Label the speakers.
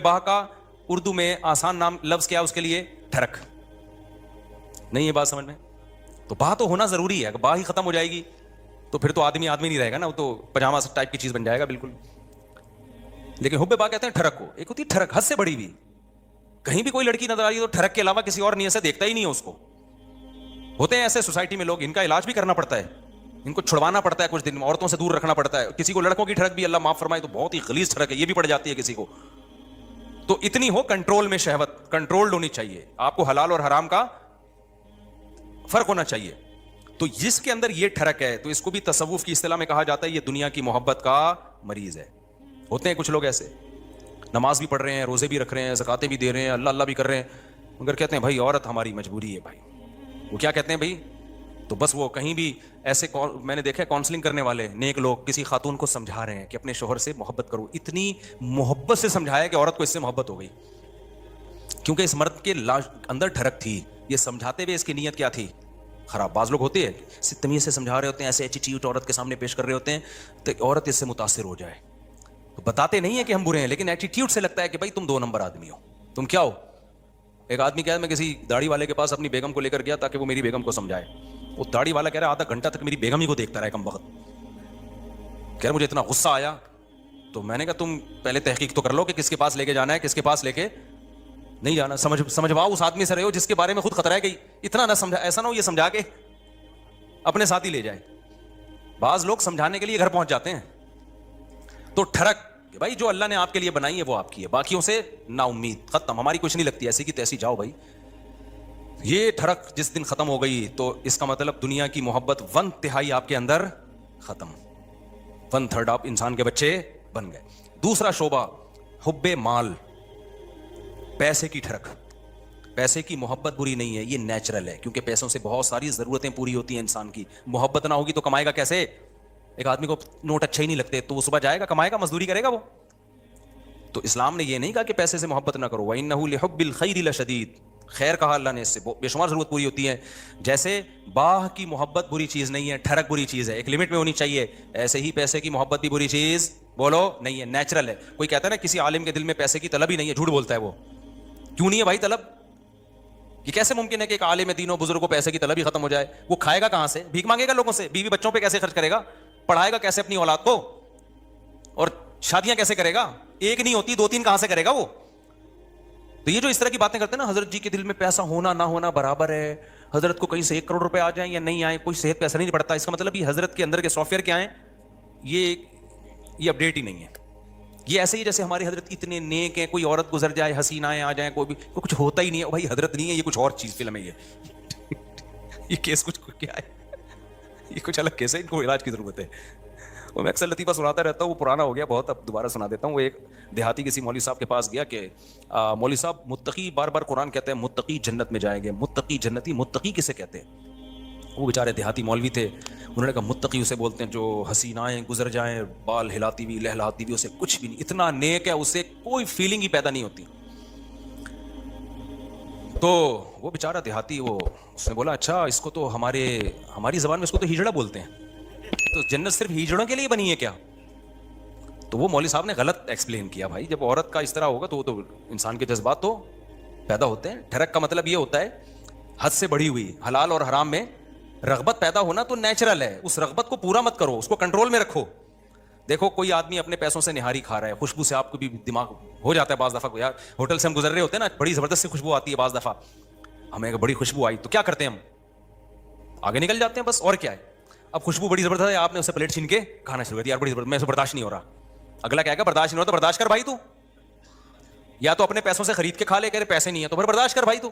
Speaker 1: باہ کا اردو میں آسان نام لفظ کیا اس کے لیے؟ ٹھڑک. نہیں یہ بات سمجھ میں؟ تو باہ تو ہونا ضروری ہے. اگر باہ ہی ختم ہو جائے گی تو پھر تو آدمی نہیں رہے گا نا, وہ تو پجامہ ٹائپ کی چیز بن جائے گا بالکل. لیکن حب باہ کہتے ہیں ٹھڑک کو. ایک ہوتی ہے ٹھڑک حد سے بڑی ہوئی, کہیں بھی کوئی لڑکی نظر آ رہی ہے تو ٹھڑک کے علاوہ کسی اور نیت سے دیکھتا ہی نہیں ہے اس کو. ہوتے ہیں ایسے سوسائٹی میں لوگ, ان کا علاج بھی کرنا پڑتا ہے, ان کو چھڑوانا پڑتا ہے کچھ دن, عورتوں سے دور رکھنا پڑتا ہے. کسی کو لڑکوں کی ٹھڑک بھی اللہ معاف فرمائے تو بہت ہی غلیظ ٹھڑک ہے, یہ بھی پڑ جاتی ہے کسی کو. تو اتنی ہو کنٹرول میں, شہوت کنٹرولڈ ہونی چاہیے. آپ کو حلال اور حرام کا فرق ہونا چاہیے. تو جس کے اندر یہ ٹھڑک ہے تو اس کو بھی تصوف کی اصطلاح میں کہا جاتا ہے یہ دنیا کی محبت کا مریض ہے. ہوتے ہیں کچھ لوگ ایسے, نماز بھی پڑھ رہے ہیں, روزے بھی رکھ رہے ہیں, زکاتیں بھی دے رہے ہیں, اللہ اللہ بھی کر رہے ہیں, مگر کہتے ہیں بھائی عورت ہماری مجبوری ہے. بھائی وہ کیا کہتے ہیں بھائی, تو بس وہ کہیں بھی ایسے میں نے دیکھا کاؤنسلنگ کرنے والے نیک لوگ کسی خاتون کو سمجھا رہے ہیں کہ اپنے شوہر سے محبت کرو. اتنی محبت سے سمجھایا کہ عورت کو اس سے محبت ہو گئی, کیونکہ اس مرد کے اندر ٹھڑک تھی. یہ سمجھاتے ہوئے اس کی نیت کیا تھی؟ خراب. بعض لوگ ہوتے ہیں تمیز سے سمجھا رہے ہوتے ہیں, ایسے ایٹیٹیوڈ عورت کے سامنے پیش کر رہے ہوتے ہیں تو عورت اس سے متاثر ہو جائے. تو بتاتے نہیں ہیں کہ ہم برے ہیں, لیکن ایٹیٹیوڈ سے لگتا ہے کہ بھائی تم 2 نمبر آدمی ہو, تم کیا ہو. ایک آدمی کہا میں کسی داڑھی والے کے پاس اپنی بیگم کو لے کر گیا تاکہ وہ میری بیگم کو سمجھائے. وہ داڑھی والا کہہ رہا آدھا گھنٹہ تک میری بیگم ہی کو دیکھتا رہا کم وقت. کہہ رہا مجھے اتنا غصہ آیا. تو میں نے کہا تم پہلے تحقیق تو کر لو کہ کس کے پاس لے کے جانا ہے, کس کے پاس لے کے نہیں جانا. سمجھواؤ اس آدمی سے رہے ہو جس کے بارے میں خود خطرہ ہے کہ اتنا نہ سمجھا, ایسا نہ ہو یہ سمجھا کے اپنے ساتھ ہی لے جائے. بعض لوگ سمجھانے کے لیے گھر پہنچ جاتے ہیں. تو ٹھڑک کہ بھائی جو اللہ نے آپ کے لیے بنائی ہے وہ آپ کی ہے, باقیوں سے نا امید, ختم, ہماری کچھ نہیں لگتی, ایسی کی تیسی جاؤ بھائی. یہ ٹھڑک جس دن ختم ہو گئی تو اس کا مطلب دنیا کی محبت 1/3 آپ کے اندر ختم, 1/3 آپ انسان کے بچے بن گئے. دوسرا شعبہ حب مال, پیسے کی ٹھڑک. پیسے کی محبت بری نہیں ہے, یہ نیچرل ہے, کیونکہ پیسوں سے بہت ساری ضرورتیں پوری ہوتی ہیں انسان کی. محبت نہ ہوگی تو کمائے گا کیسے؟ ایک آدمی کو نوٹ اچھا ہی نہیں لگتے تو وہ صبح جائے گا کمائے گا, مزدوری کرے گا وہ. تو اسلام نے یہ نہیں کہا کہ پیسے سے محبت نہ کرو, وَإِنَّهُ لِحُبِّ الْخَيْرِ لَشَدِيدٌ, خیر کہا اللہ نے, اس سے بے شمار ضرورت پوری ہوتی ہے. جیسے باہ کی محبت بری چیز نہیں ہے, ٹھڑک بری چیز ہے, ایک لمٹ میں ہونی چاہیے, ایسے ہی پیسے کی محبت بھی بری چیز بولو نہیں ہے, نیچرل ہے. کوئی کہتا ہے نا کسی عالم کے دل میں پیسے کی طلب ہی نہیں ہے, جھوٹ بولتا ہے وہ. کیوں نہیں ہے بھائی طلب؟ یہ کیسے ممکن ہے کہ ایک عالم دین و بزرگ کو پیسے کی طلب ہی ختم ہو جائے؟ وہ کھائے گا کہاں سے؟ بھیک مانگے گا لوگوں سے, بیوی بچوں پہ کیسے خرچ کرے گا, پڑھائے گا کیسے اپنی اولاد کو, اور شادیاں کیسے کرے گا؟ ایک نہیں ہوتی 2-3 کہاں سے کرے گا وہ؟ تو یہ جو اس طرح کی باتیں کرتے ہیں نا, حضرت جی کے دل میں پیسہ ہونا نہ ہونا برابر ہے, حضرت کو کہیں سے 1 کروڑ روپے آ جائیں یا نہیں آئیں کوئی صحت پہ اثر نہیں پڑتا. اس کا مطلب یہ حضرت کے اندر کے سافٹ ویئر کیا ہیں, یہ اپڈیٹ ہی نہیں ہے. یہ ایسے ہی جیسے ہمارے حضرت اتنے نیک ہیں, کوئی عورت گزر جائے, حسینائیں آ جائیں, کوئی بھی کچھ ہوتا ہی نہیں ہے. بھائی حضرت نہیں ہے, یہ کچھ اور چیز فلم ہے. یہ کیس کچھ کیا ہے, یہ کچھ الگ کیس ہے, ان کو علاج کی ضرورت ہے. وہ میں اکثر لطیفہ سناتا رہتا ہوں, وہ پرانا ہو گیا بہت, اب دوبارہ سنا دیتا ہوں. وہ ایک دیہاتی کسی مولوی صاحب کے پاس گیا کہ مولوی صاحب متقی, بار بار قرآن کہتے ہیں متقی جنت میں جائیں گے, متقی جنتی, متقی کسے کہتے ہیں؟ وہ بیچارے دیہاتی مولوی تھے, انہوں نے کہا متقی اسے بولتے ہیں جو حسینائیں گزر جائیں بال ہلاتی ہوئی لہلاتی ہوئی, اسے کچھ بھی نہیں, اتنا نیک ہے اسے کوئی فیلنگ ہی پیدا نہیں ہوتی. تو وہ بیچارہ دیہاتی, وہ اس نے بولا اچھا اس کو تو ہماری زبان میں اس کو تو ہجڑا بولتے ہیں, تو جنت صرف ہجڑوں کے لیے بنی ہے کیا؟ تو وہ مولوی صاحب نے غلط ایکسپلین کیا. بھائی جب عورت کا اس طرح ہوگا تو وہ تو انسان کے جذبات تو پیدا ہوتے ہیں. ٹھڑک کا مطلب یہ ہوتا ہے حد سے بڑھی ہوئی, حلال اور حرام میں رغبت پیدا ہونا تو نیچرل ہے, اس رغبت کو پورا مت کرو, اس کو کنٹرول میں رکھو. دیکھو کوئی آدمی اپنے پیسوں سے نہاری کھا رہا ہے, خوشبو سے آپ کو بھی دماغ ہو جاتا ہے بعض دفعہ, یار ہوٹل سے ہم گزر رہے ہوتے ہیں نا, بڑی زبردست سی خوشبو آتی ہے بعض دفعہ, ہمیں بڑی خوشبو آئی تو کیا کرتے ہیں ہم, آگے نکل جاتے ہیں بس, اور کیا ہے. اب خوشبو بڑی زبردست ہے, آپ نے اسے پلیٹ چھین کے کھانا شروع کر دیا, یار بڑی زبردست, میں اسے برداشت نہیں ہو رہا. اگلا کہے گا برداشت نہیں ہو رہا تو برداشت کر بھائی تو, یا تو اپنے پیسوں سے خرید کے کھا لے, کہہ رہے پیسے نہیں ہے تو پھر برداشت کر بھائی تو.